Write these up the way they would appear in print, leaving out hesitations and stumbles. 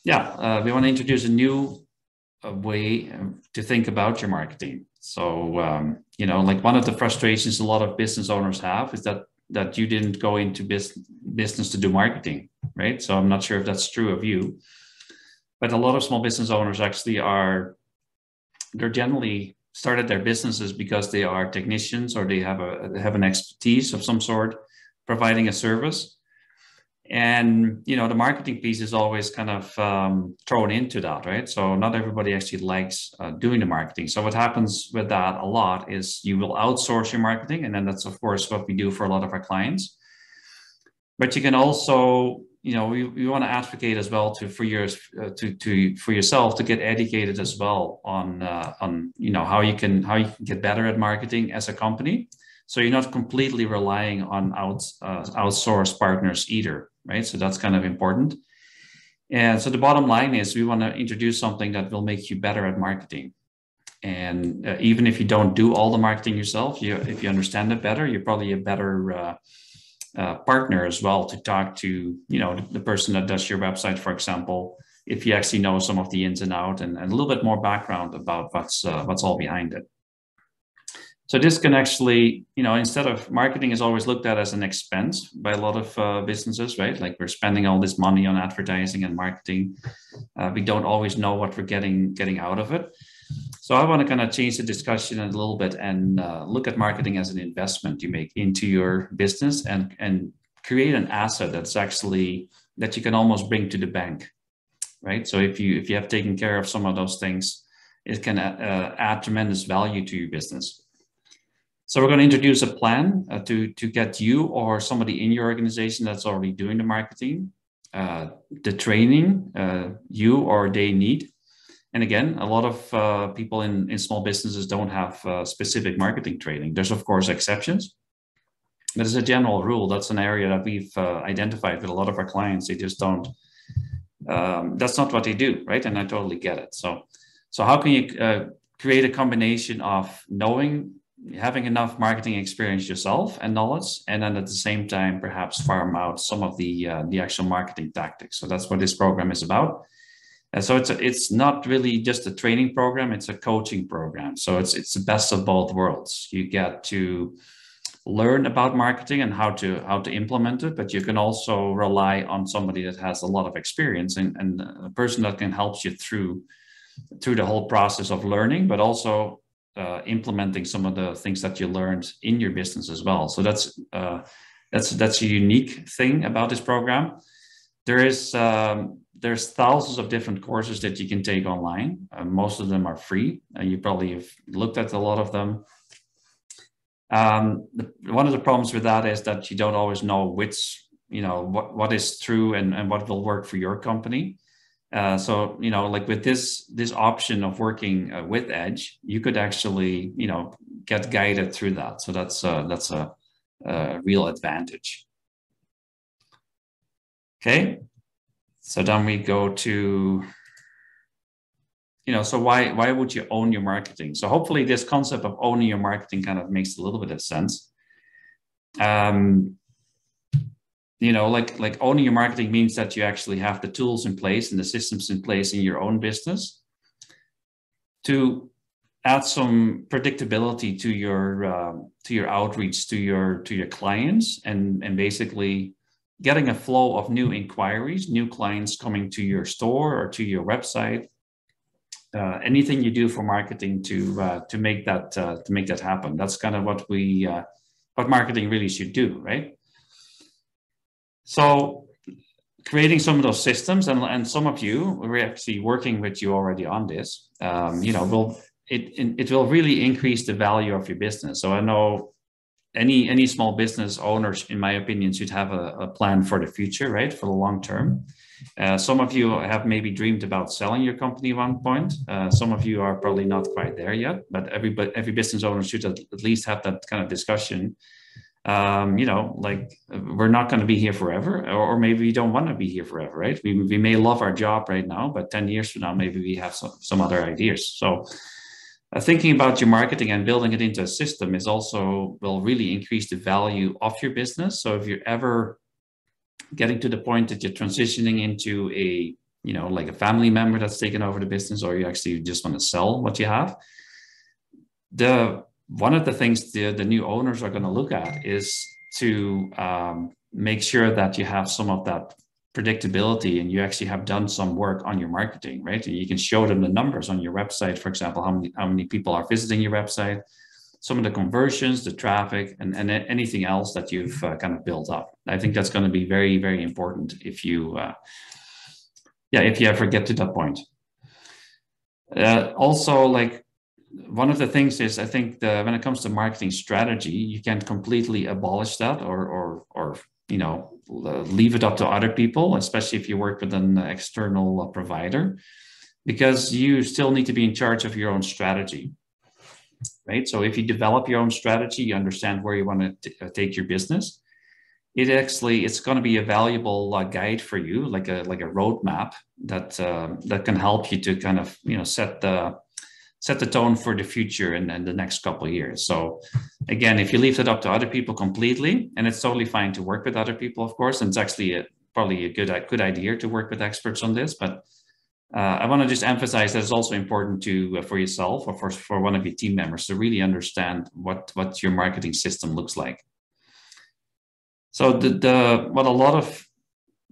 We want to introduce a new way to think about your marketing. So, like one of the frustrations a lot of business owners have is that you didn't go into business to do marketing, right? So I'm not sure if that's true of you, but a lot of small business owners actually they're generally started their businesses because they are technicians or they have an expertise of some sort providing a service. And the marketing piece is always kind of thrown into that, right? So not everybody actually likes doing the marketing. So what happens with that a lot is you will outsource your marketing, and then that's of course what we do for a lot of our clients. But you can also, we want to advocate as well for yourself to get educated as well on how you can get better at marketing as a company. So you're not completely relying on outsourced partners either, right? So that's kind of important. And so the bottom line is we want to introduce something that will make you better at marketing. And even if you don't do all the marketing yourself, if you understand it better, you're probably a better partner as well to talk to, the person that does your website, for example, if you actually know some of the ins and outs and a little bit more background about what's all behind it. So this can actually, instead of marketing is always looked at as an expense by a lot of businesses, right? Like we're spending all this money on advertising and marketing. We don't always know what we're getting out of it. So I want to kind of change the discussion a little bit and look at marketing as an investment you make into your business and create an asset that you can almost bring to the bank, right? So if you have taken care of some of those things, it can add tremendous value to your business. So we're going to introduce a plan to get you or somebody in your organization that's already doing the marketing, the training you or they need. And again, a lot of people in small businesses don't have specific marketing training. There's, of course, exceptions. But as a general rule, that's an area that we've identified with a lot of our clients. They just don't, that's not what they do, right? And I totally get it. So how can you create a combination of having enough marketing experience yourself and knowledge, and then at the same time, perhaps farm out some of the actual marketing tactics. So that's what this program is about. And so it's not really just a training program, it's a coaching program. So it's the best of both worlds. You get to learn about marketing and how to implement it, but you can also rely on somebody that has a lot of experience and a person that can help you through the whole process of learning, but also implementing some of the things that you learned in your business as well. So that's a unique thing about this program. There's thousands of different courses that you can take online. Most of them are free. You probably have looked at a lot of them. One of the problems with that is that you don't always know what is true and what will work for your company. So like with this option of working with Edge, you could actually get guided through that. So that's a real advantage. Okay, so then we go to so why would you own your marketing? So hopefully this concept of owning your marketing kind of makes a little bit of sense. Like owning your marketing means that you actually have the tools in place and the systems in place in your own business to add some predictability to your outreach to your clients and basically getting a flow of new inquiries, new clients coming to your store or to your website. Anything you do for marketing to make that happen. That's kind of what marketing really should do, right? So creating some of those systems and some of you, we're actually working with you already on this, it will really increase the value of your business. So I know any small business owners, in my opinion, should have a plan for the future, right? For the long term. Some of you have maybe dreamed about selling your company at one point. Some of you are probably not quite there yet, but every business owner should at least have that kind of discussion. Like we're not going to be here forever, or maybe we don't want to be here forever, right? We may love our job right now, but 10 years from now, maybe we have some other ideas. So thinking about your marketing and building it into a system will really increase the value of your business. So if you're ever getting to the point that you're transitioning into a you know, like a family member that's taken over the business, or you actually just want to sell what you have. One of the things the new owners are going to look at is to make sure that you have some of that predictability and you actually have done some work on your marketing, right? And you can show them the numbers on your website, for example, how many people are visiting your website, some of the conversions, the traffic, and anything else that you've kind of built up. I think that's going to be very, very important if you, if you ever get to that point. Also, like, one of the things is, I think when it comes to marketing strategy, you can't completely abolish that or you know, leave it up to other people, especially if you work with an external provider, because you still need to be in charge of your own strategy, right? So if you develop your own strategy, you understand where you want to take your business. It's going to be a valuable guide for you, like a roadmap that can help you to kind of, you know, set the tone for the future and the next couple of years. So again, if you leave it up to other people completely, and it's totally fine to work with other people, of course, and it's actually probably a good idea to work with experts on this, but I want to just emphasize that it's also important to for yourself or for one of your team members to really understand what your marketing system looks like. So what a lot of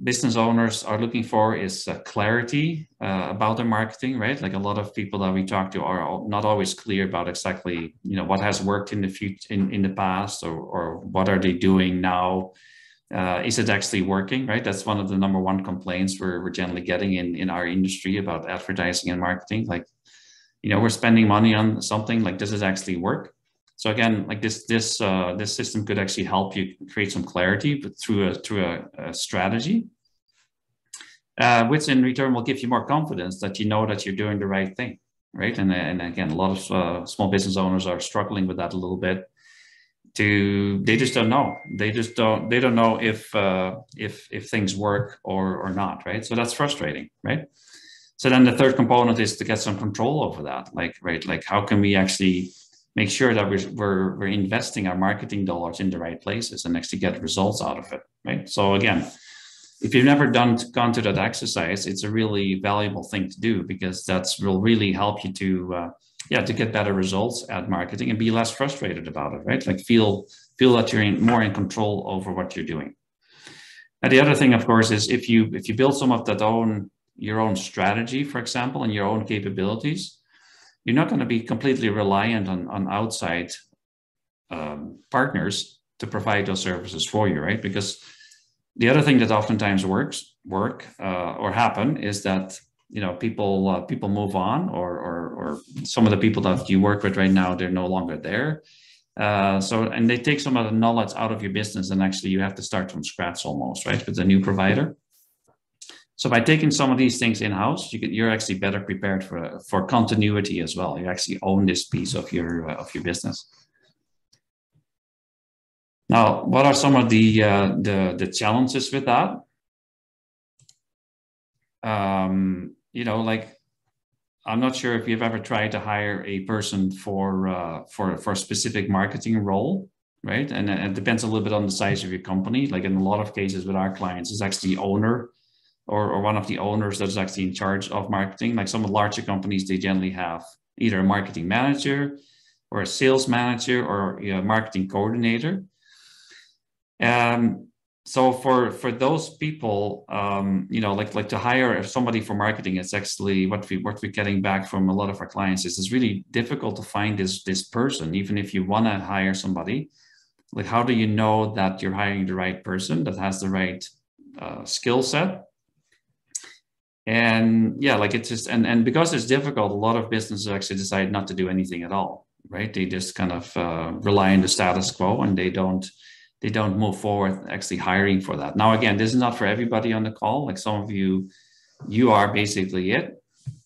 business owners are looking for is clarity about their marketing, right? Like, a lot of people that we talk to are not always clear about exactly, you know, what has worked in the future, in the past, or what are they doing now? Is it actually working, right? That's one of the number one complaints we're generally getting in our industry about advertising and marketing. Like, you know, we're spending money on something, like, does it actually work? So again, like this system could actually help you create some clarity, but through a strategy, which in return will give you more confidence that you know that you're doing the right thing, right? And again, a lot of small business owners are struggling with that a little bit. They just don't know. They don't know if things work or not, right? So that's frustrating, right? So then the third component is to get some control over that, like, right, like, how can we actually make sure that we're investing our marketing dollars in the right places and actually get results out of it, right? So again, if you've never gone through that exercise, it's a really valuable thing to do, because will really help you to get better results at marketing and be less frustrated about it, right? Like, feel that you're more in control over what you're doing. And the other thing, of course, is if you build some of your own strategy, for example, and your own capabilities, you're not going to be completely reliant on outside partners to provide those services for you, right? Because the other thing that oftentimes or happen is that, you know, people move on, or some of the people that you work with right now, they're no longer there. And they take some of the knowledge out of your business, and actually you have to start from scratch almost, right, with a new provider. So by taking some of these things in-house, you're actually better prepared for continuity as well. You actually own this piece of your business. Now, what are some of the challenges with that? You know, like, I'm not sure if you've ever tried to hire a person for a specific marketing role, right? And it depends a little bit on the size of your company. Like, in a lot of cases with our clients, it's actually the owner or one of the owners that's actually in charge of marketing. Like, some of the larger companies, they generally have either a marketing manager or a sales manager or a marketing coordinator. So for those people, you know, like to hire somebody for marketing, it's actually what we're getting back from a lot of our clients is it's really difficult to find this person, even if you want to hire somebody. Like, how do you know that you're hiring the right person that has the right skill set? And yeah, like, it's just, and because it's difficult, a lot of businesses actually decide not to do anything at all, right? They just kind of rely on the status quo, and they don't move forward actually hiring for that. Now, again, this is not for everybody on the call. Like, some of you are basically it,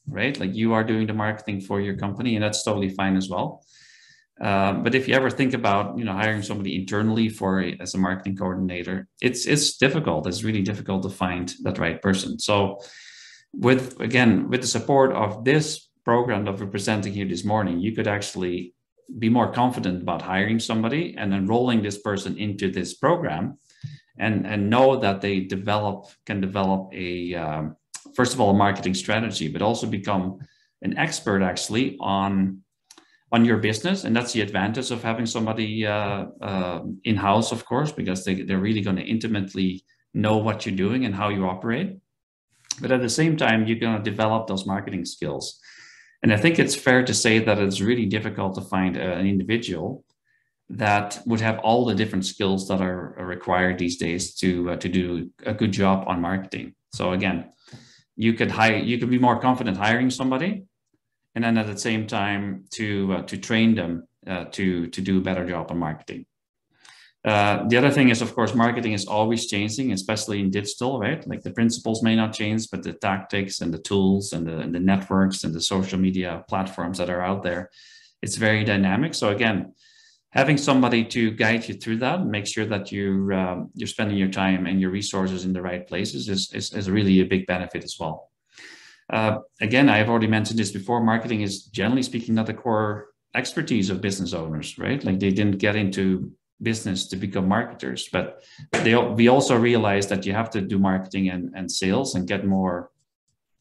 right? Like, you are doing the marketing for your company, and that's totally fine as well. But if you ever think about, you know, hiring somebody internally as a marketing coordinator, it's difficult. It's really difficult to find that right person. So with the support of this program that we're presenting here this morning, you could actually be more confident about hiring somebody and enrolling this person into this program, and know that they can develop first of all, a marketing strategy, but also become an expert actually on your business. And that's the advantage of having somebody in-house, of course, because they're really going to intimately know what you're doing and how you operate. But at the same time, you're going to develop those marketing skills. And I think it's fair to say that it's really difficult to find an individual that would have all the different skills that are required these days to do a good job on marketing. So again, you could be more confident hiring somebody, and then at the same time to train them to do a better job on marketing. The other thing is, of course, marketing is always changing, especially in digital, right? Like the principles may not change, but the tactics and the tools and the networks and the social media platforms that are out there, it's very dynamic. So again, having somebody to guide you through that and make sure that you're spending your time and your resources in the right places is really a big benefit as well. Again, I've already mentioned this before, marketing is generally speaking not the core expertise of business owners, right? Like they didn't get into business to become marketers, but we also realize that you have to do marketing and sales and get more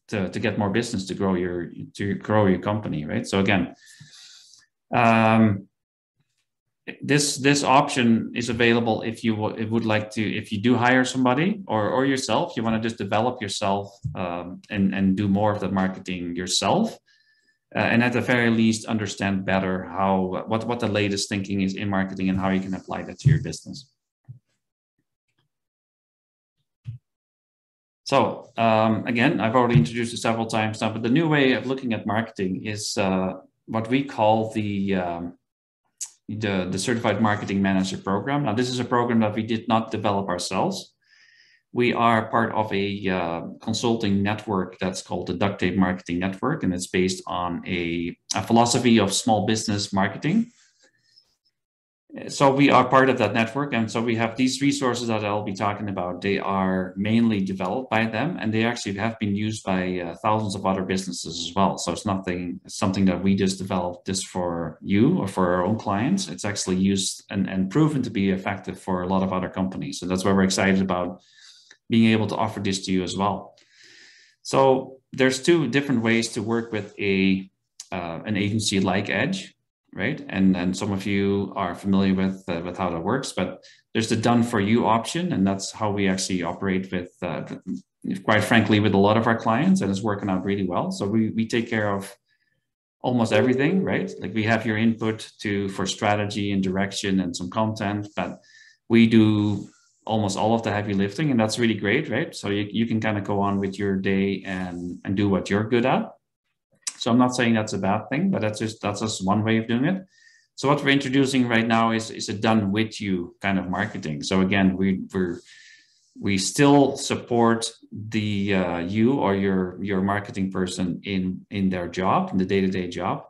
to get more business to grow your company, right? So again, this option is available if you would like to, if you do hire somebody or yourself, you want to just develop yourself and do more of the marketing yourself. And at the very least, understand better what the latest thinking is in marketing and how you can apply that to your business. So again, I've already introduced it several times now, but the new way of looking at marketing is what we call the Certified Marketing Manager program. Now, this is a program that we did not develop ourselves. We are part of a consulting network that's called the Duct Tape Marketing Network, and it's based on a philosophy of small business marketing. So we are part of that network, and so we have these resources that I'll be talking about. They are mainly developed by them, and they actually have been used by thousands of other businesses as well. So it's something that we just developed just for you or for our own clients. It's actually used and proven to be effective for a lot of other companies. So that's why we're excited about being able to offer this to you as well. So there's two different ways to work with an agency like Edge, right? And some of you are familiar with how that works, but there's the done for you option, and that's how we actually operate with, quite frankly, with a lot of our clients, and it's working out really well. So we take care of almost everything, right? Like we have your input for strategy and direction and some content, but we do almost all of the heavy lifting, and that's really great, right? So you can kind of go on with your day and do what you're good at. So I'm not saying that's a bad thing, but that's just one way of doing it. So what we're introducing right now is a done with you kind of marketing. So again, we still support the you or your marketing person in their job, in the day-to-day job,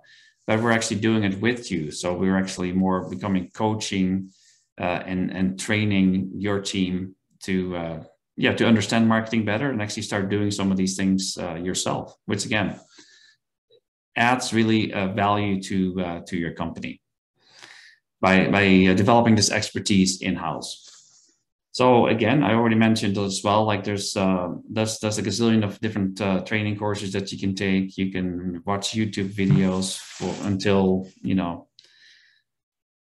but we're actually doing it with you. So we're actually more becoming coaching and training your team to understand marketing better and actually start doing some of these things yourself, which again adds really value to your company by developing this expertise in-house. So again, I already mentioned as well, like there's a gazillion of different training courses that you can take. You can watch YouTube videos until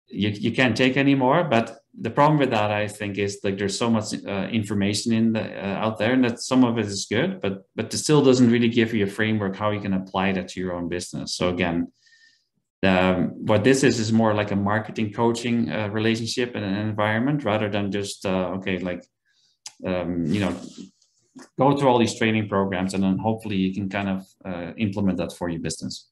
you can't take anymore. But the problem with that, I think, is like there's so much information out there, and that some of it is good, but it still doesn't really give you a framework how you can apply that to your own business. So again, what this is more like a marketing coaching relationship and an environment, rather than just go through all these training programs and then hopefully you can kind of implement that for your business.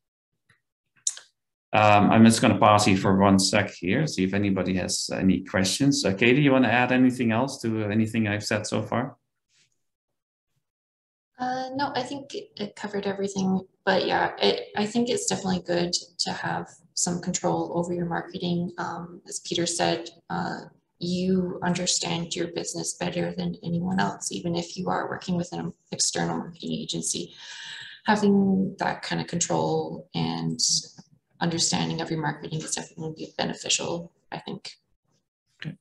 I'm just going to pause you for 1 sec here, see if anybody has any questions. Katie, you want to add anything else to anything I've said so far? No, I think it covered everything, but yeah, I think it's definitely good to have some control over your marketing. As Peter said, you understand your business better than anyone else, even if you are working with an external marketing agency. Having that kind of control and understanding of your marketing is definitely beneficial, I think. Okay.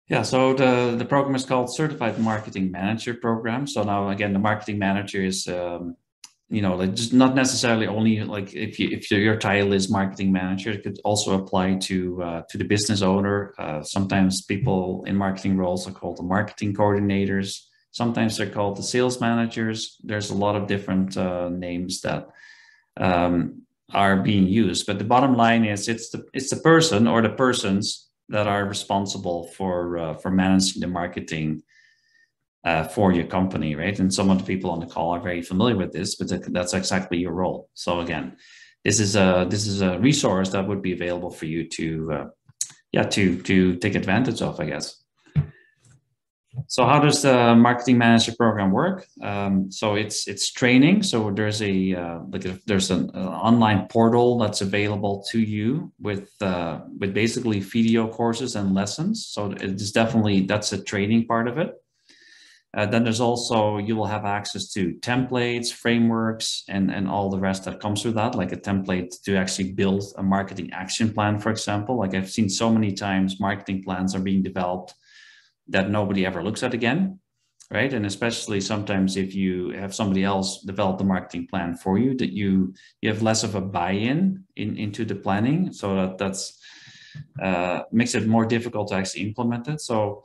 Yeah, so the program is called Certified Marketing Manager Program. So now again, the marketing manager is like just not necessarily only like if your title is marketing manager, it could also apply to the business owner. Sometimes people in marketing roles are called the marketing coordinators. Sometimes they're called the sales managers. There's a lot of different names that are being used, but the bottom line is it's the person or the persons that are responsible for managing the marketing for your company, right? And some of the people on the call are very familiar with this, but that's exactly your role. So again, this is a resource that would be available for you to take advantage of, I guess. So how does the marketing manager program work? So it's training. So there's there's an online portal that's available to you with basically video courses and lessons. So it's definitely, that's a training part of it. Then there's also, you will have access to templates, frameworks, and all the rest that comes with that, like a template to actually build a marketing action plan, for example. Like I've seen so many times marketing plans are being developed that nobody ever looks at again, right? And especially sometimes if you have somebody else develop the marketing plan for you, that you have less of a buy-in into the planning. So that's makes it more difficult to actually implement it. So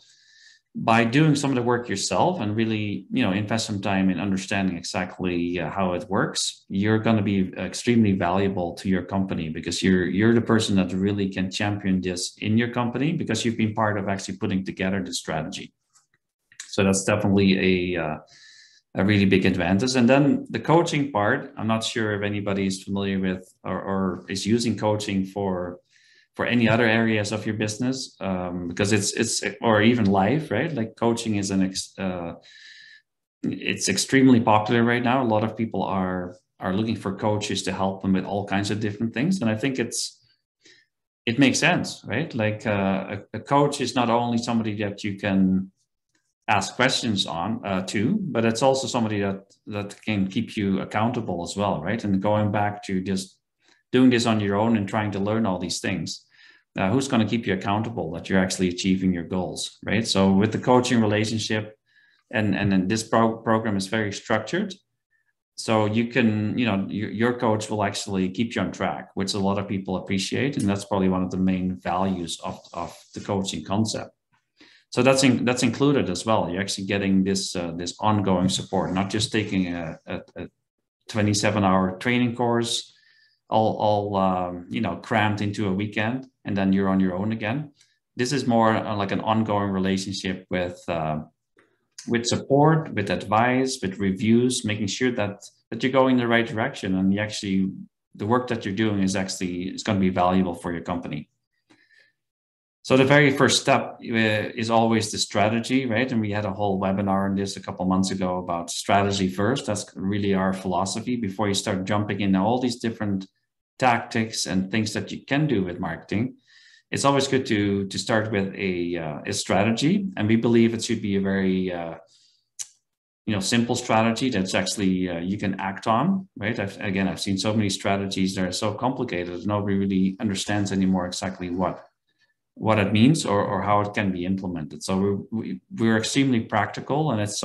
by doing some of the work yourself and really, invest some time in understanding exactly how it works, you're going to be extremely valuable to your company, because you're the person that really can champion this in your company, because you've been part of actually putting together the strategy. So that's definitely a really big advantage. And then the coaching part, I'm not sure if anybody is familiar with or is using coaching for any other areas of your business, because it's or even life, right? Like coaching is it's extremely popular right now. A lot of people are looking for coaches to help them with all kinds of different things, and I think it makes sense, right? Like a coach is not only somebody that you can ask questions on to, but it's also somebody that can keep you accountable as well, right? And going back to just doing this on your own and trying to learn all these things, who's going to keep you accountable that you're actually achieving your goals, right? So with the coaching relationship, and then this program is very structured, so you can, your coach will actually keep you on track, which a lot of people appreciate, and that's probably one of the main values of the coaching concept. So that's included as well. You're actually getting this ongoing support, not just taking a 27-hour training course, all crammed into a weekend, and then you're on your own again. This is more like an ongoing relationship with support, with advice, with reviews, making sure that you're going in the right direction, and the work that you're doing is going to be valuable for your company. So the very first step is always the strategy, right? And we had a whole webinar on this a couple months ago about strategy first. That's really our philosophy before you start jumping into all these different tactics and things that you can do with marketing. It's always good to start with a strategy, and we believe it should be a very simple strategy that's actually you can act on, right? I've seen so many strategies that are so complicated, nobody really understands anymore exactly what it means or how it can be implemented. So we're extremely practical, and it's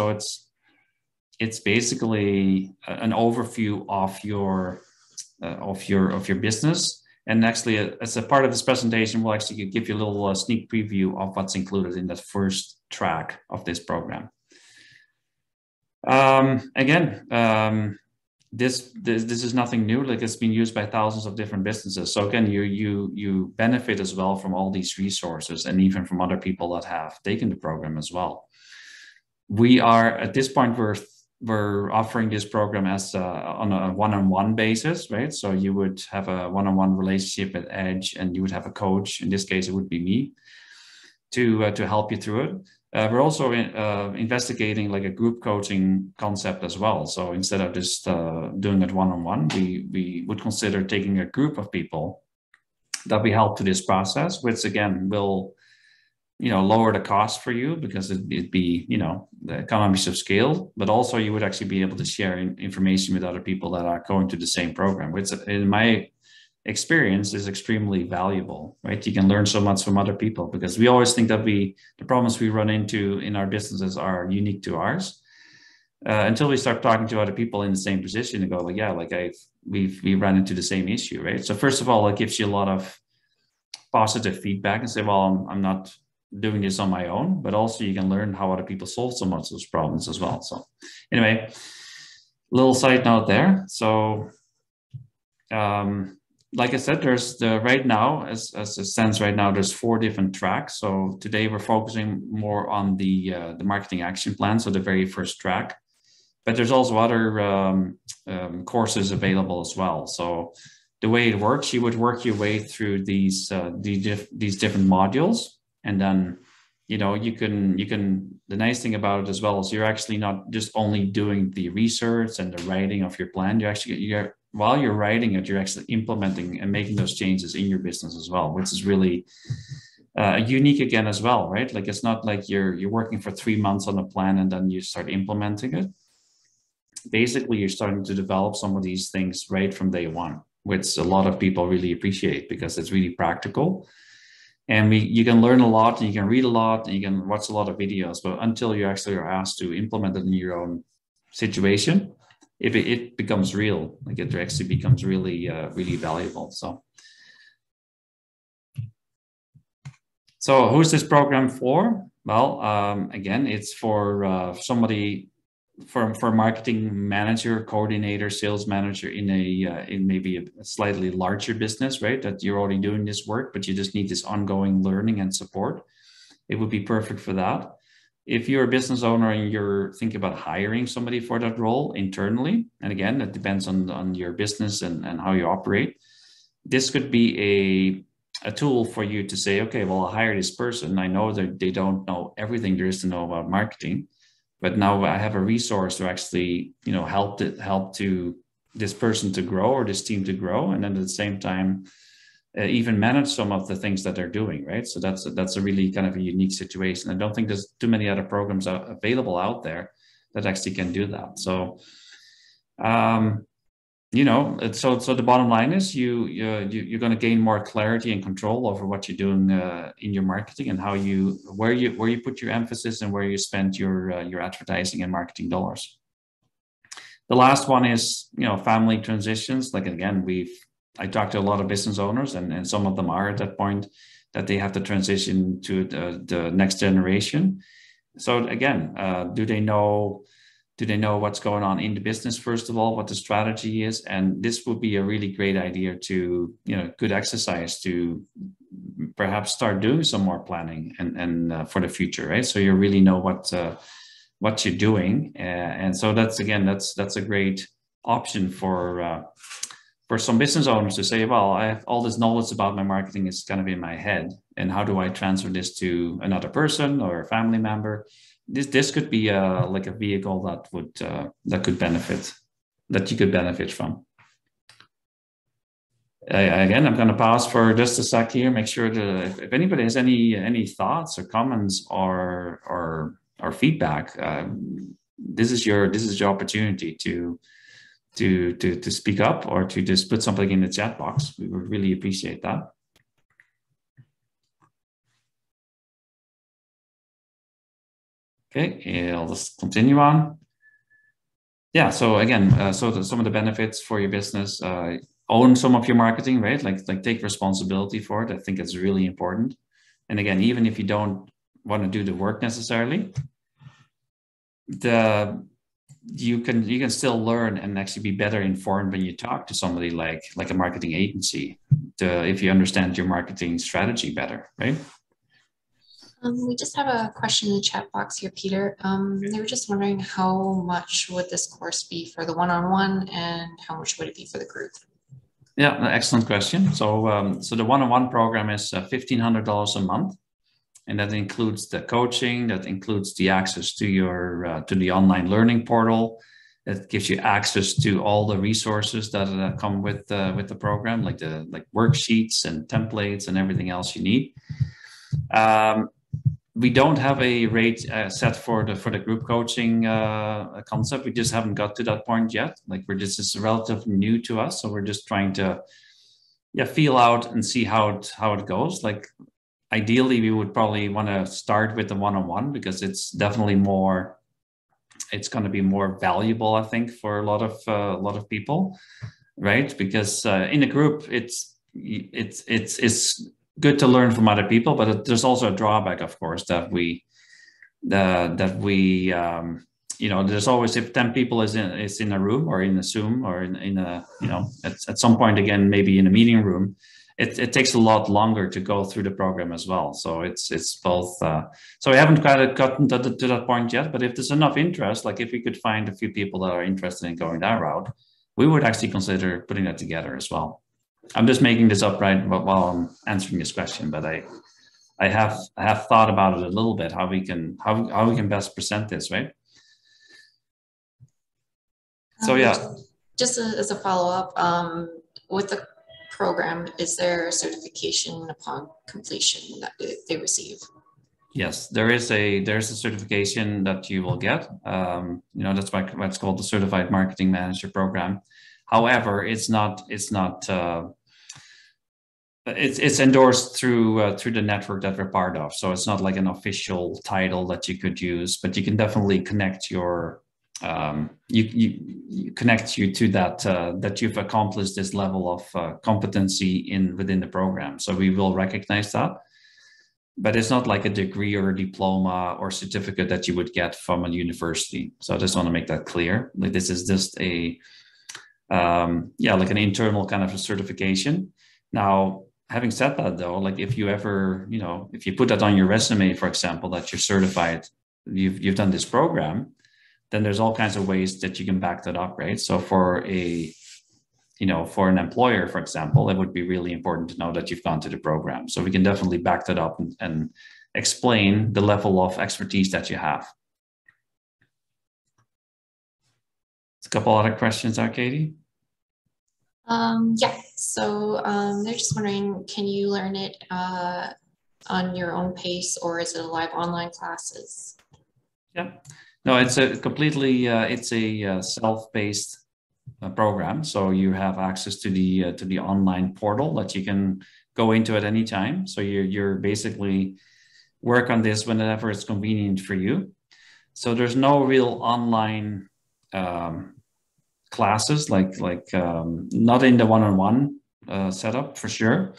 basically an overview of your business. And actually, as a part of this presentation, we'll actually give you a little sneak preview of what's included in that first track of this program. This is nothing new. Like, it's been used by thousands of different businesses. So again, you benefit as well from all these resources, and even from other people that have taken the program as well. We are at this point, we're offering this program as on a one-on-one basis, right? So you would have a one-on-one relationship at Edge, and you would have a coach. In this case, it would be me to help you through it. We're also investigating like a group coaching concept as well. So instead of just doing it one-on-one, we would consider taking a group of people that we help to this process, which again will lower the cost for you, because it'd be the economies of scale, but also you would actually be able to share information with other people that are going to the same program, which in my experience is extremely valuable, right? You can learn so much from other people, because we always think that the problems we run into in our businesses are unique to ours. Until we start talking to other people in the same position and go like, yeah, like we ran into the same issue, right? So first of all, it gives you a lot of positive feedback and say, well, I'm not doing this on my own, but also you can learn how other people solve some of those problems as well. So anyway, little side note there. So like I said, there's right now, as it stands right now, there's 4 different tracks. So today we're focusing more on the marketing action plan, so the very first track. But there's also other courses available as well. So the way it works, you would work your way through these different modules, and then you can. The nice thing about it as well is you're actually not just only doing the research and the writing of your plan. While you're writing it, you're actually implementing and making those changes in your business as well, which is really unique again as well, right? Like it's not like you're working for 3 months on a plan and then you start implementing it. Basically, you're starting to develop some of these things right from day one, which a lot of people really appreciate because it's really practical. And you can learn a lot, and you can read a lot, and you can watch a lot of videos, but until you actually are asked to implement it in your own situation, if it becomes real, like it actually becomes really, really valuable. So who's this program for? Well, again, it's for somebody, for marketing manager, coordinator, sales manager in maybe a slightly larger business, right? That you're already doing this work, but you just need this ongoing learning and support. It would be perfect for that. If you're a business owner and you're thinking about hiring somebody for that role internally, and again, that depends on your business and how you operate, this could be a tool for you to say, okay, well, I'll hire this person. I know that they don't know everything there is to know about marketing, but now I have a resource to actually, help to this person to grow or this team to grow, and then at the same time, even manage some of the things that they're doing, right? So that's a really kind of a unique situation. I don't think there's too many other programs available out there that actually can do that. So, so the bottom line is you're going to gain more clarity and control over what you're doing in your marketing, and where you put your emphasis and where you spend your advertising and marketing dollars. The last one is family transitions. Like again, I talked to a lot of business owners, and some of them are at that point that they have to transition to the next generation. So again, do they know what's going on in the business, first of all, what the strategy is? And this would be a really great idea to, good exercise to perhaps start doing some more planning and for the future, right? So you really know what you're doing. And so that's a great option for some business owners to say, well, I have all this knowledge about my marketing is kind of in my head, and how do I transfer this to another person or a family member? This could be like a vehicle that you could benefit from. Again, I'm going to pause for just a sec here. Make sure that if anybody has any thoughts or comments or feedback, this is your opportunity to speak up or to just put something in the chat box. We would really appreciate that. Okay, I'll just continue on. Yeah, so again, some of the benefits for your business, own some of your marketing, right? Like take responsibility for it. I think it's really important. And again, even if you don't want to do the work necessarily, you can still learn and actually be better informed when you talk to somebody like a marketing agency, if you understand your marketing strategy better, right? We just have a question in the chat box here, Peter. They were just wondering how much would this course be for the one-on-one, and how much would it be for the group? Yeah, excellent question. So, so the one-on-one program is $1,500 a month, and that includes the coaching, that includes the access to your to the online learning portal. It gives you access to all the resources that come with the program, like worksheets and templates and everything else you need. We don't have a rate set for the group coaching concept. We just haven't got to that point yet. Like this is relatively new to us, so we're just trying to yeah, feel out and see how it goes. Like ideally, we would probably want to start with the one-on-one because it's definitely more. It's going to be more valuable, I think, for a lot of people, right? Because in a group, it's good to learn from other people, but there's also a drawback, of course, that we there's always, if 10 people is in a room or in a Zoom or in a, at some point, again, maybe in a meeting room, it takes a lot longer to go through the program as well. So it's both. So we haven't quite gotten to that point yet, but if there's enough interest, like if we could find a few people that are interested in going that route, we would actually consider putting that together as well. I'm just making this up right while I'm answering this question, but I have thought about it a little bit, how we can best present this, right? So yeah. Just as a follow-up, with the program, is there a certification upon completion that they receive? Yes, there's a certification that you will get. That's what's called the Certified Marketing Manager program. However, it's endorsed through the network that we're part of. So it's not like an official title that you could use, but you can definitely connect your you connect you to that you've accomplished this level of competency within the program. So we will recognize that, but it's not like a degree or a diploma or certificate that you would get from a university. So I just want to make that clear. Like this is just like an internal kind of a certification. Now, having said that, though, like if you ever, if you put that on your resume, for example, that you're certified, you've done this program, then there's all kinds of ways that you can back that up, right? So for an employer, for example, it would be really important to know that you've gone to the program. So we can definitely back that up and explain the level of expertise that you have. A couple other questions there, Katie? Yeah, so they're just wondering, can you learn it on your own pace, or is it a live online classes? Yeah, no, it's a completely, self-paced program. So you have access to the online portal that you can go into at any time. So you're basically work on this whenever it's convenient for you. So there's no real online classes, like not in the one-on-one setup for sure,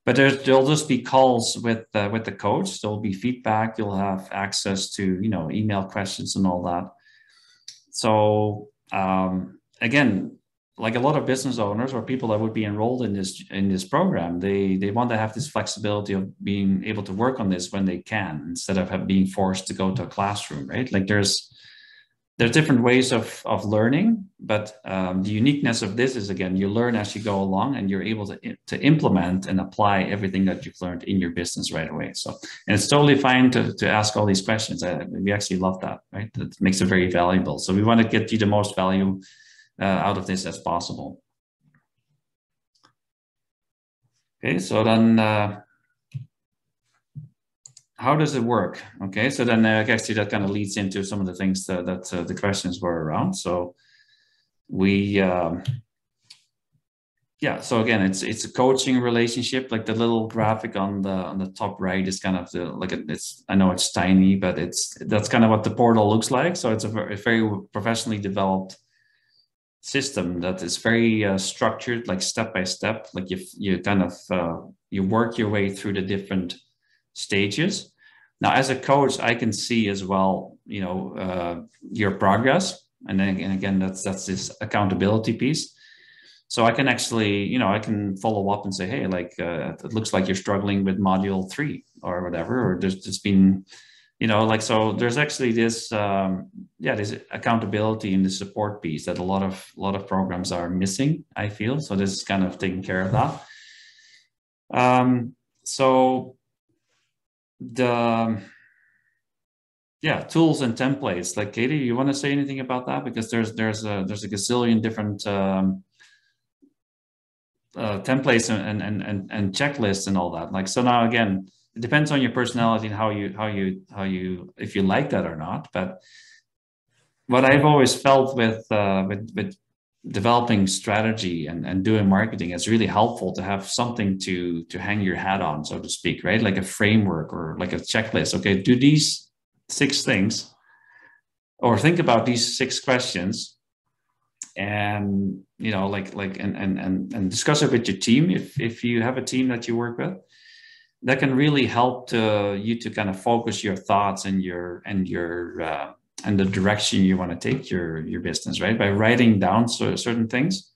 but there'll just be calls with the coach. There'll be feedback. You'll have access to email questions and all that. So again, like a lot of business owners or people that would be enrolled in this program, they want to have this flexibility of being able to work on this when they can, instead of being forced to go to a classroom, right? Like there's different ways of learning, but the uniqueness of this is, again, you learn as you go along, and you're able to implement and apply everything that you've learned in your business right away. So, and it's totally fine to ask all these questions. We actually love that, right? That makes it very valuable. So we want to get you the most value out of this as possible. Okay, so then how does it work? Okay, so then actually that kind of leads into some of the things that the questions were around. So we, so again, it's a coaching relationship. Like the little graphic on the top right is kind of I know it's tiny, but that's kind of what the portal looks like. So it's a very professionally developed system that is very structured, like step by step. Like you kind of you work your way through the different stages. Now, as a coach, I can see as well, your progress, and then again, that's this accountability piece. So I can actually, I can follow up and say, hey, like it looks like you're struggling with module 3 or whatever, or there's just been, so there's actually this, this accountability in the support piece that a lot of programs are missing, I feel. So this is kind of taking care of that. So the tools and templates, like Katie, you want to say anything about that? Because there's a gazillion different templates and checklists and all that. Like, so now again, it depends on your personality and how you if you like that or not. But what I've always felt with developing strategy and doing marketing, it's really helpful to have something to hang your hat on, so to speak, right? Like a framework or like a checklist. Okay, do these 6 things, or think about these 6 questions, and and discuss it with your team if you have a team that you work with. That can really help you to kind of focus your thoughts and and the direction you want to take your business, right? By writing down certain things.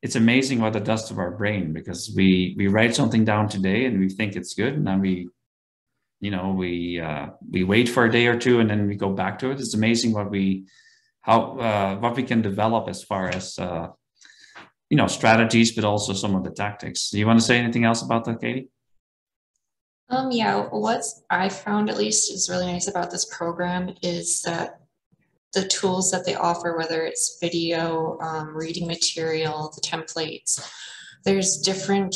It's amazing what it does to our brain, because we write something down today and we think it's good, and then we wait for a day or two and then we go back to it. It's amazing what we can develop as far as strategies, but also some of the tactics. Do you want to say anything else about that, Katie? Yeah, what I found at least is really nice about this program is that the tools that they offer, whether it's video, reading material, the templates, there's different,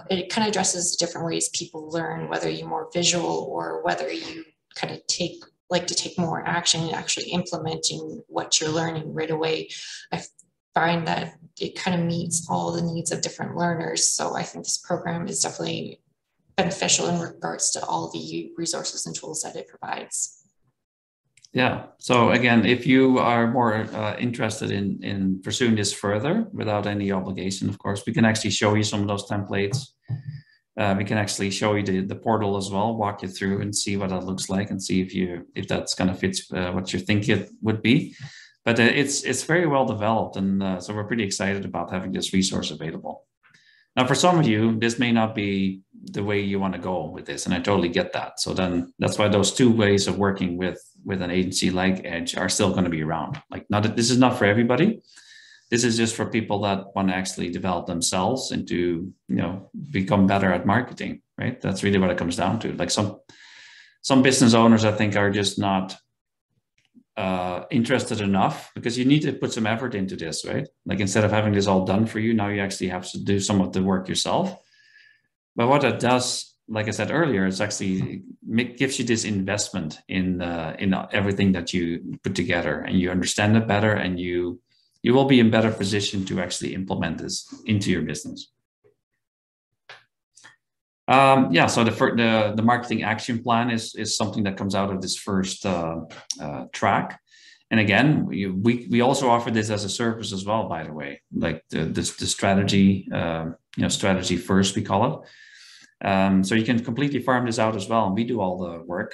it kind of addresses different ways people learn, whether you're more visual or whether you kind of like to take more action and actually implementing what you're learning right away. I find that it kind of meets all the needs of different learners. So I think this program is definitely beneficial in regards to all the resources and tools that it provides. Yeah. So again, if you are more interested in pursuing this further without any obligation, of course, we can actually show you some of those templates. We can actually show you the portal as well, walk you through and see what that looks like, and see if that's going to fit what you think it would be. But it's very well developed, and so we're pretty excited about having this resource available. Now, for some of you, this may not be the way you want to go with this, and I totally get that. So then that's why those 2 ways of working with an agency like Edge are still going to be around. Like, this is not for everybody. This is just for people that want to actually develop themselves and to, become better at marketing, right? That's really what it comes down to. Like some business owners, I think, are just not interested enough, because you need to put some effort into this, right? Like, instead of having this all done for you, now you actually have to do some of the work yourself. But what it does, like I said earlier, is actually gives you this investment in everything that you put together, and you understand it better, and you will be in better position to actually implement this into your business. So the marketing action plan is something that comes out of this first track. And again, we also offer this as a service as well, by the way, like the strategy, strategy first, we call it. So you can completely farm this out as well. And we do all the work,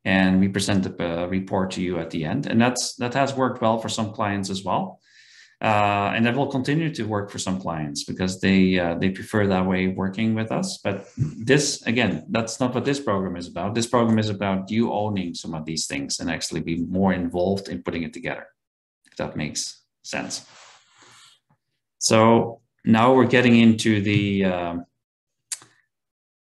and we present the report to you at the end. And that has worked well for some clients as well. And that will continue to work for some clients, because they prefer that way working with us. But this, again, that's not what this program is about. This program is about you owning some of these things and actually be more involved in putting it together, if that makes sense. So now we're getting into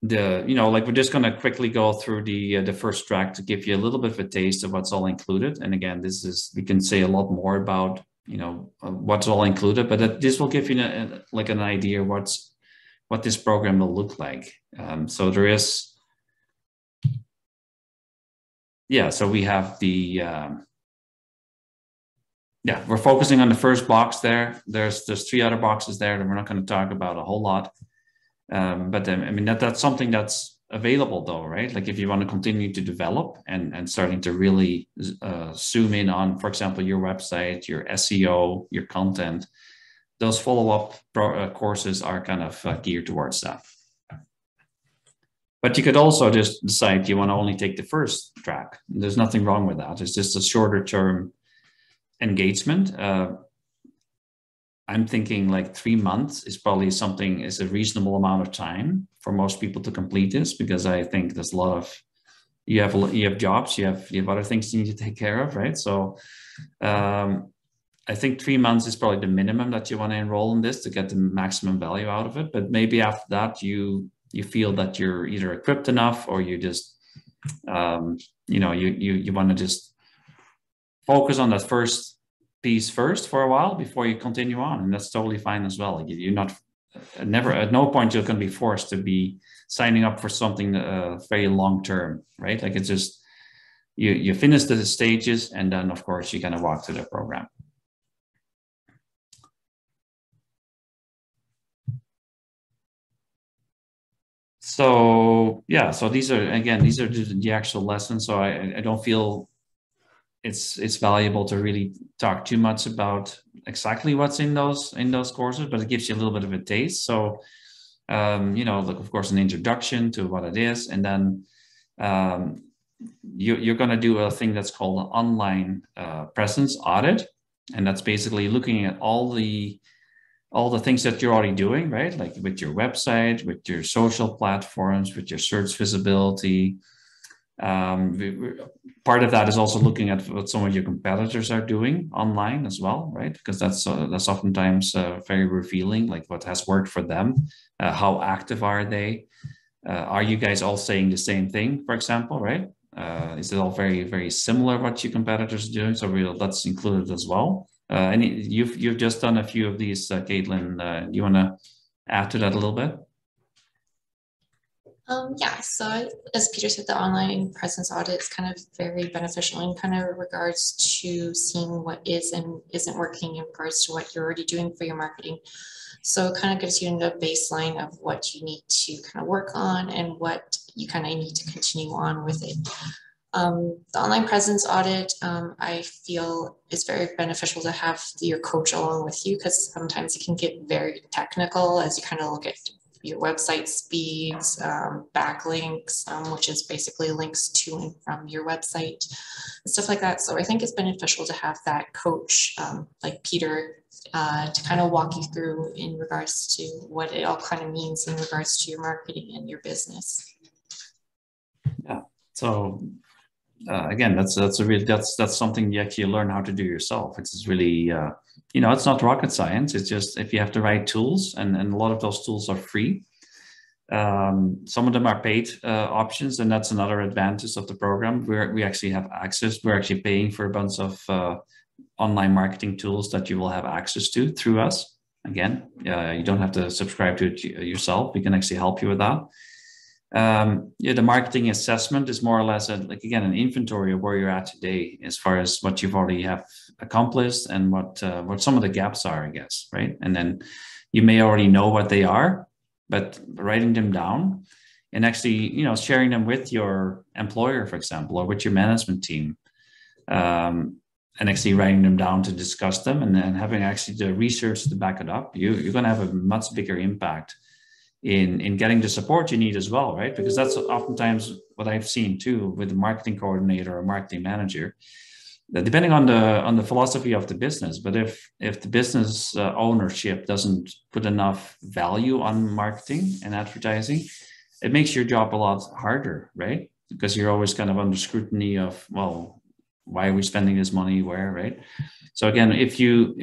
we're just going to quickly go through the first track to give you a little bit of a taste of what's all included. And again, we can say a lot more about what's all included, but this will give you an idea what this program will look like. So there is, so we have we're focusing on the first box there. There's 3 other boxes there that we're not going to talk about a whole lot. But that's something that's available though, right? Like, if you want to continue to develop and starting to really zoom in on, for example, your website, your SEO, your content, those follow-up courses are kind of geared towards that. But you could also just decide you want to only take the first track. There's nothing wrong with that. It's just a shorter term engagement. I'm thinking like 3 months is probably is a reasonable amount of time for most people to complete this, because I think there's a lot of, you have jobs, you have other things you need to take care of, right? So I think 3 months is probably the minimum that you want to enroll in this to get the maximum value out of it. But maybe after that, you feel that you're either equipped enough, or you just, you want to just focus on that first piece first for a while before you continue on, and that's totally fine as well. Like, you're not at no point you're going to be forced to be signing up for something very long term, right? Like, it's just you finish the stages, and then of course you kind of walk through the program. So yeah, so these are the actual lessons. So I don't feel it's valuable to really talk too much about exactly what's in those courses, but it gives you a little bit of a taste. So like of course an introduction to what it is, and then um, you're going to do a thing that's called an online presence audit, and that's basically looking at all the things that you're already doing, right? Like with your website, with your social platforms, with your search visibility. Part of that is also looking at what some of your competitors are doing online as well, right? Because that's oftentimes very revealing, like what has worked for them, how active are they, are you guys all saying the same thing, for example, right? Is it all very, very similar what your competitors are doing? So that's included as well. And you've just done a few of these, Caitlin. Do you want to add to that a little bit? Yeah, so as Peter said, the online presence audit is kind of very beneficial in kind of regards to seeing what is and isn't working in regards to what you're already doing for your marketing. So it kind of gives you the baseline of what you need to kind of work on and what you kind of need to continue on with it. The online presence audit, I feel is very beneficial to have your coach along with you, because sometimes it can get very technical as you kind of look at your website speeds, backlinks, which is basically links to and from your website, and stuff like that. So I think it's beneficial to have that coach like Peter to kind of walk you through in regards to what it all kind of means in regards to your marketing and your business. Yeah. So again, that's something you actually learn how to do yourself. It's really it's not rocket science. It's just if you have the right tools, and a lot of those tools are free. Some of them are paid options, and that's another advantage of the program. We actually have access. We're actually paying for a bunch of online marketing tools that you will have access to through us. Again, you don't have to subscribe to it yourself. We can actually help you with that. The marketing assessment is more or less an inventory of where you're at today, as far as what you've already have accomplished and what some of the gaps are, I guess, right? And then you may already know what they are, but writing them down and actually, sharing them with your employer, for example, or with your management team, and actually writing them down to discuss them, and then having actually the research to back it up, you're going to have a much bigger impact in getting the support you need as well, right? Because that's oftentimes what I've seen too with the marketing coordinator or marketing manager, that depending on the philosophy of the business, but if the business ownership doesn't put enough value on marketing and advertising, it makes your job a lot harder, right? Because you're always kind of under scrutiny of, well, why are we spending this money where, right? So again, if you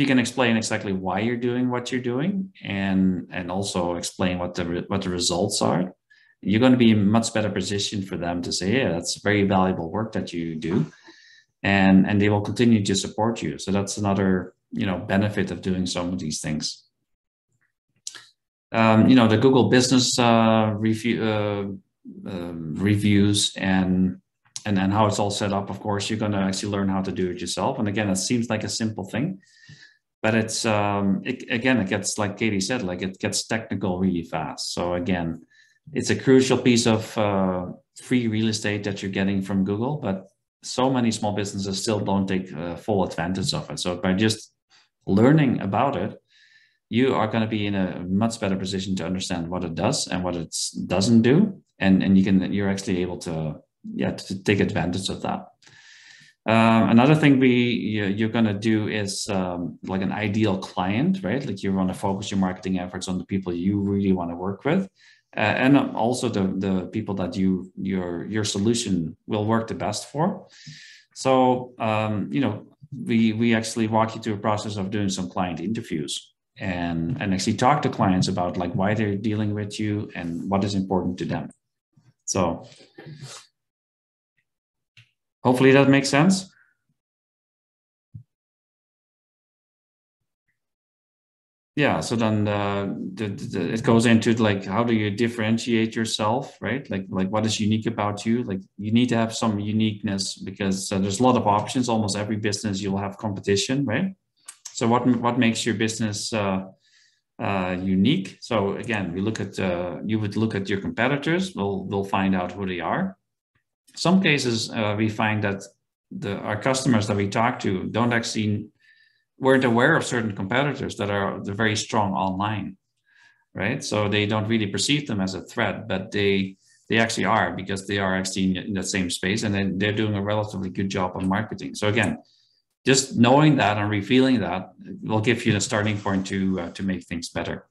can explain exactly why you're doing what you're doing, and also explain what the results are, you're going to be in a much better position for them to say, yeah, that's very valuable work that you do, and they will continue to support you. So that's another benefit of doing some of these things. The Google business reviews and how it's all set up. Of course, you're going to actually learn how to do it yourself. And again, it seems like a simple thing, but it's it gets, like Katie said, like it gets technical really fast. So again, it's a crucial piece of free real estate that you're getting from Google, but so many small businesses still don't take full advantage of it. So by just learning about it, you are going to be in a much better position to understand what it does and what it doesn't do, and you're actually able to take advantage of that. Another thing you're going to do is like an ideal client, right? Like you want to focus your marketing efforts on the people you really want to work with, and also the people that your solution will work the best for. So we actually walk you through a process of doing some client interviews and actually talk to clients about like why they're dealing with you and what is important to them. So hopefully that makes sense. Yeah, so then it goes into like, how do you differentiate yourself, right? Like what is unique about you? Like you need to have some uniqueness, because there's a lot of options. Almost every business you'll have competition, right? So what makes your business unique. So again, we look at you would look at your competitors. We'll find out who they are. Some cases we find that our customers that we talk to don't actually weren't aware of certain competitors that are very strong online, right? So they don't really perceive them as a threat, but they actually are, because they are actually in the same space, and then they're doing a relatively good job of marketing. So again, just knowing that and revealing that will give you the starting point to make things better.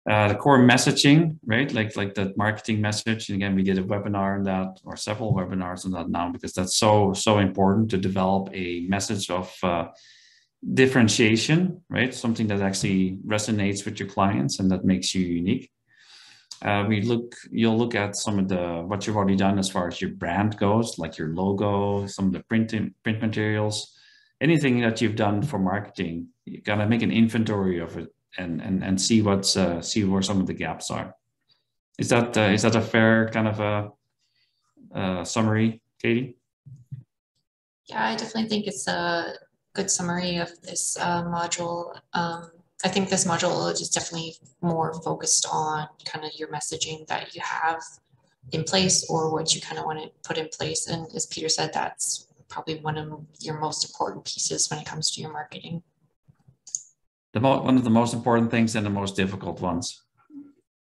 The core messaging, right? Like that marketing message. And again, we did a webinar on that, or several webinars on that now, because that's so important to develop a message of differentiation, right? Something that actually resonates with your clients and that makes you unique. You'll look at some of what you've already done as far as your brand goes, like your logo, some of the print materials, anything that you've done for marketing. You gotta make an inventory of it and see where some of the gaps are. Is that a fair kind of a summary, Katie? Yeah, I definitely think it's a good summary of this module. I think this module is definitely more focused on kind of your messaging that you have in place, or what you kind of want to put in place. And as Peter said, that's probably one of your most important pieces when it comes to your marketing. One of the most important things and the most difficult ones,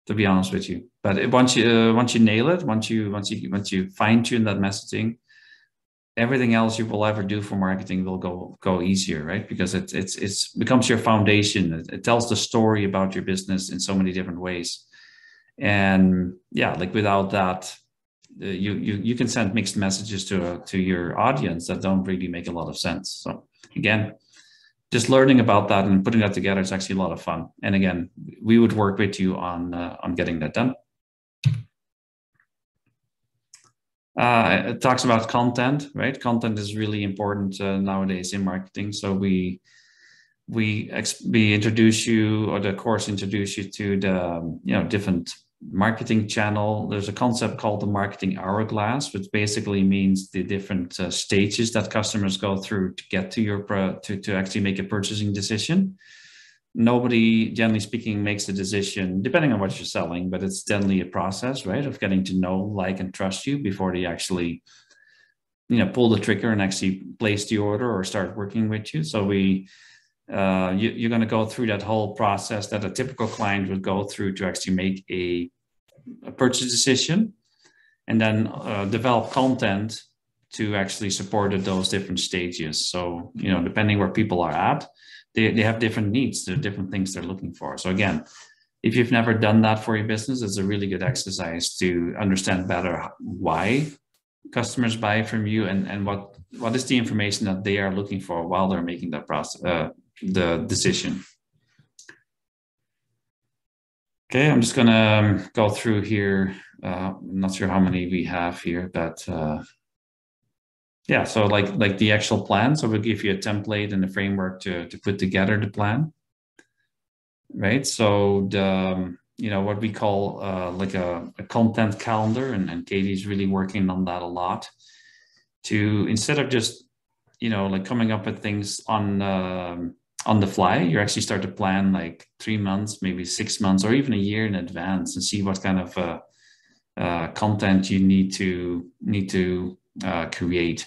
to be honest with you. But once you nail it, once you fine tune that messaging, everything else you will ever do for marketing will go easier, right? Because it becomes your foundation. It tells the story about your business in so many different ways. And yeah, like without that, you can send mixed messages to your audience that don't really make a lot of sense. So again, just learning about that and putting that together is actually a lot of fun. And again, we would work with you on getting that done. It talks about content, right? Content is really important nowadays in marketing. So we introduce you, or the course introduce you to the different marketing channel. There's a concept called the marketing hourglass, which basically means the different stages that customers go through to get to to actually make a purchasing decision. Nobody, generally speaking, makes a decision depending on what you're selling, but it's generally a process, right, of getting to know, like, and trust you before they actually, pull the trigger and actually place the order or start working with you. So you're going to go through that whole process that a typical client would go through to actually make a purchase decision, and then develop content to actually support those different stages. So, depending where people are at, they have different needs. There are different things they're looking for. So again, if you've never done that for your business, it's a really good exercise to understand better why customers buy from you, and what is the information that they are looking for while they're making that process, the decision. Okay, I'm just gonna go through here. I'm not sure how many we have here, but yeah, so like the actual plan. So we'll give you a template and a framework to put together the plan, right? So what we call like a content calendar, and Katie's really working on that a lot. To, instead of just like coming up with things on the fly, you actually start to plan like 3 months, maybe 6 months, or even a year in advance, and see what kind of content you need to create,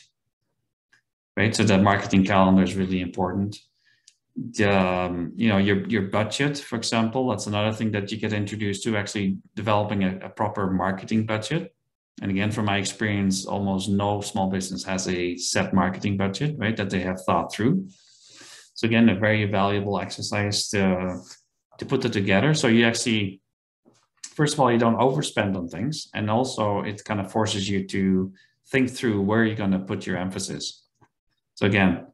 right? So that marketing calendar is really important. Your budget, for example, that's another thing that you get introduced to, actually developing a proper marketing budget. And again, from my experience, almost no small business has a set marketing budget, right, that they have thought through. So again, a very valuable exercise to put that together. So you actually, first of all, you don't overspend on things, and also it kind of forces you to think through where you're going to put your emphasis. So again,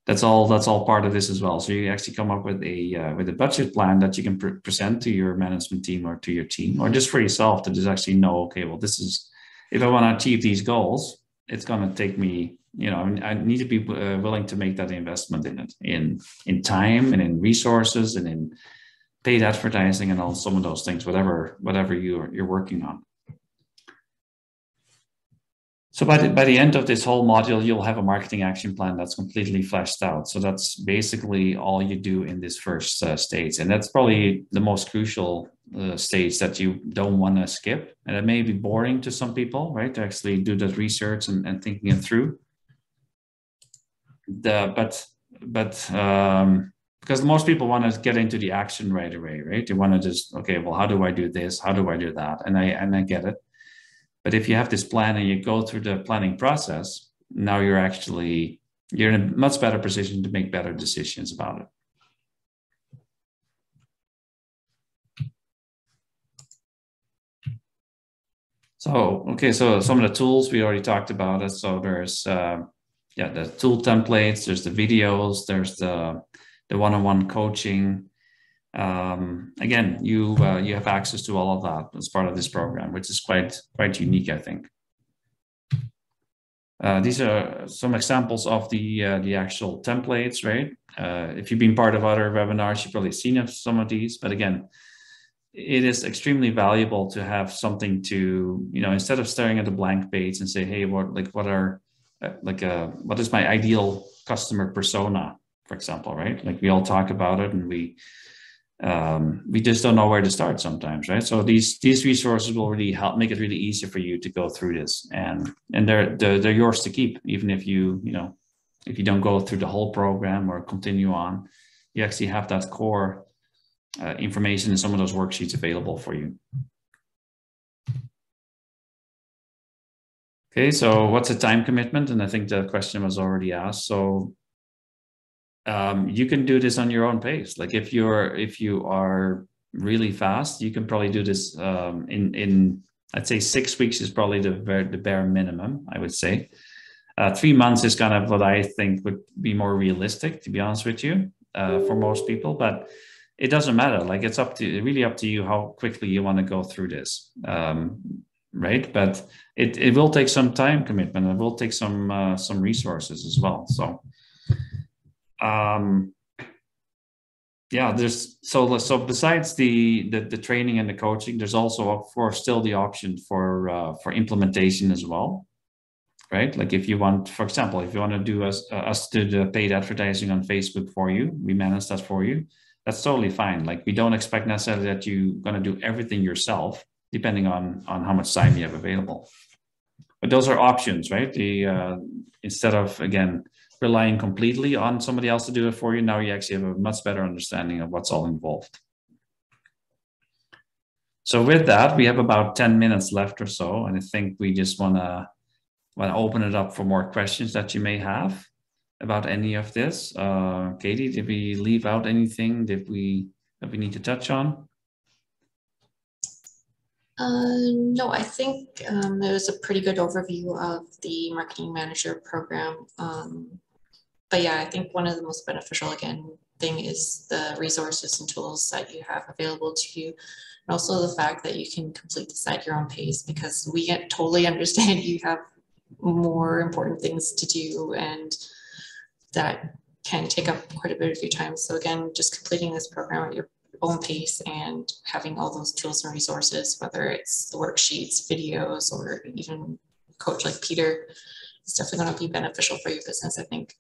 that's all part of this as well. So you actually come up with a budget plan that you can present to your management team, or to your team, or just for yourself, to just actually know, okay, well, this is, if I want to achieve these goals, it's going to take me, I need to be willing to make that investment in it, in time and in resources and in paid advertising and all, some of those things, whatever you're working on. So by the end of this whole module, you'll have a marketing action plan that's completely fleshed out. So that's basically all you do in this first stage. And that's probably the most crucial stage that you don't want to skip. And it may be boring to some people, right? To actually do that research and thinking it through. Because most people want to get into the action right away, right? They want to just, okay, well, how do I do this? How do I do that? And I get it. But if you have this plan and you go through the planning process, now you're in a much better position to make better decisions about it. So, okay, so some of the tools we already talked about it. So there's, the tool templates, there's the videos, there's the one-on-one coaching. Again, you have access to all of that as part of this program, which is quite unique, I think. These are some examples of the actual templates, right? If you've been part of other webinars, you've probably seen some of these, but again, it is extremely valuable to have something to, instead of staring at a blank page and say, hey, what is my ideal customer persona, for example, right? Like we all talk about it and we just don't know where to start sometimes, right? So these resources will really help make it really easy for you to go through this, and they're yours to keep, even if you don't go through the whole program or continue on. You actually have that core information in some of those worksheets available for you. Okay, so what's a time commitment? And I think the question was already asked. So you can do this on your own pace. Like if you are really fast, you can probably do this in I'd say 6 weeks is probably the bare minimum, I would say. 3 months is kind of what I think would be more realistic, to be honest with you, for most people. But it doesn't matter. Like it's really up to you how quickly you want to go through this, right? But it will take some time commitment. It will take some resources as well. So. So besides the training and the coaching, there's also, of course, still the option for implementation as well, right? Like if you want, for example, if you want to do us do the paid advertising on Facebook for you, we manage that for you. That's totally fine. Like we don't expect necessarily that you're going to do everything yourself, depending on how much time you have available. But those are options, right? Instead of, again, relying completely on somebody else to do it for you, now you actually have a much better understanding of what's all involved. So with that, we have about 10 minutes left or so, and I think we just want to open it up for more questions that you may have about any of this. Katie, did we leave out anything that we need to touch on? No, I think it was a pretty good overview of the marketing manager program. But yeah, I think one of the most beneficial, thing is the resources and tools that you have available to you. And also the fact that you can complete this at your own pace, because we totally understand you have more important things to do and that can take up quite a bit of your time. So again, just completing this program at your own pace and having all those tools and resources, whether it's the worksheets, videos, or even a coach like Peter, it's definitely going to be beneficial for your business, I think.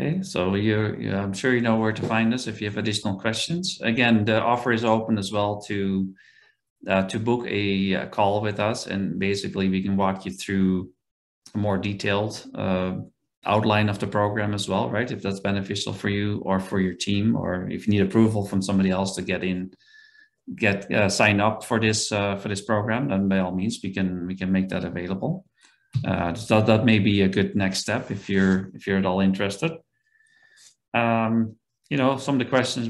Okay, so I'm sure you know where to find us if you have additional questions. Again, the offer is open as well to book a call with us, and basically we can walk you through a more detailed outline of the program as well, right? If that's beneficial for you or for your team, or if you need approval from somebody else to sign up for this program, then by all means we can make that available. So that may be a good next step if you're at all interested. Some of the questions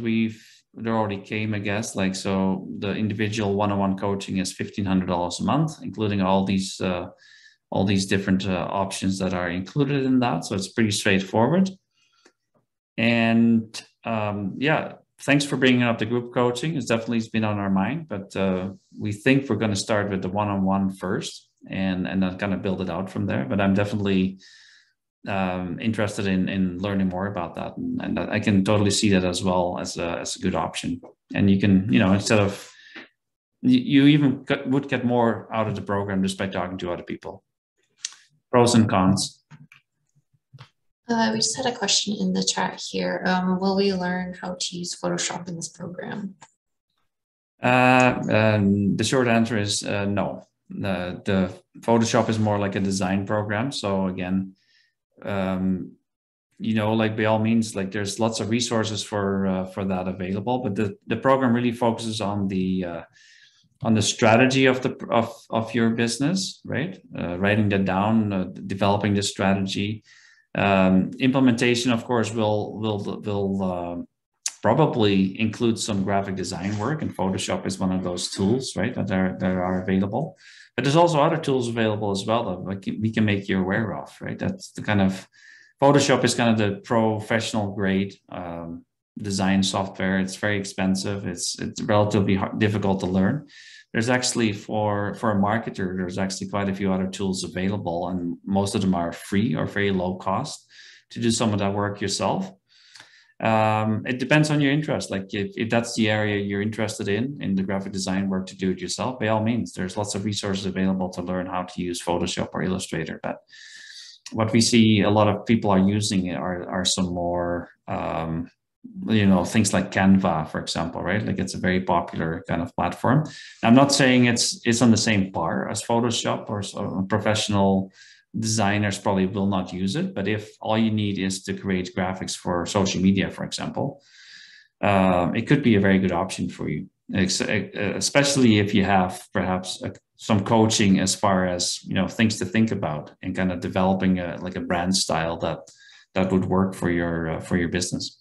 there already came, I guess, like, so the individual one-on-one coaching is $1,500 a month, including all these different options that are included in that. So it's pretty straightforward. And thanks for bringing up the group coaching. It's definitely been on our mind, but we think we're going to start with the one-on-one first and then kind of build it out from there. But I'm definitely interested in learning more about that, and I can totally see that as well as a good option. And you can, instead of You even would get more out of the program just by talking to other people. Pros and cons. We just had a question in the chat here. Will we learn how to use Photoshop in this program? The short answer is no. The Photoshop is more like a design program. So again, you know, like by all means, like there's lots of resources for that available, but the program really focuses on the strategy of your business, right? Writing that down, developing the strategy. Implementation, of course, will probably include some graphic design work, and Photoshop is one of those tools, right, that are available. But there's also other tools available as well that we can make you aware of, right? That's the kind of Photoshop is kind of the professional grade design software. It's very expensive. It's relatively difficult to learn. There's actually for a marketer, there's actually quite a few other tools available, and most of them are free or very low cost to do some of that work yourself. It depends on your interest. Like if that's the area you're interested in the graphic design work, to do it yourself, by all means, there's lots of resources available to learn how to use Photoshop or Illustrator. But what we see a lot of people are using are some more, you know, things like Canva, for example, right? Like it's a very popular kind of platform. I'm not saying it's on the same par as Photoshop, or professional designers probably will not use it. But if all you need is to create graphics for social media, for example, it could be a very good option for you, especially if you have perhaps some coaching as far as, you know, things to think about and kind of developing like a brand style that would work for your business.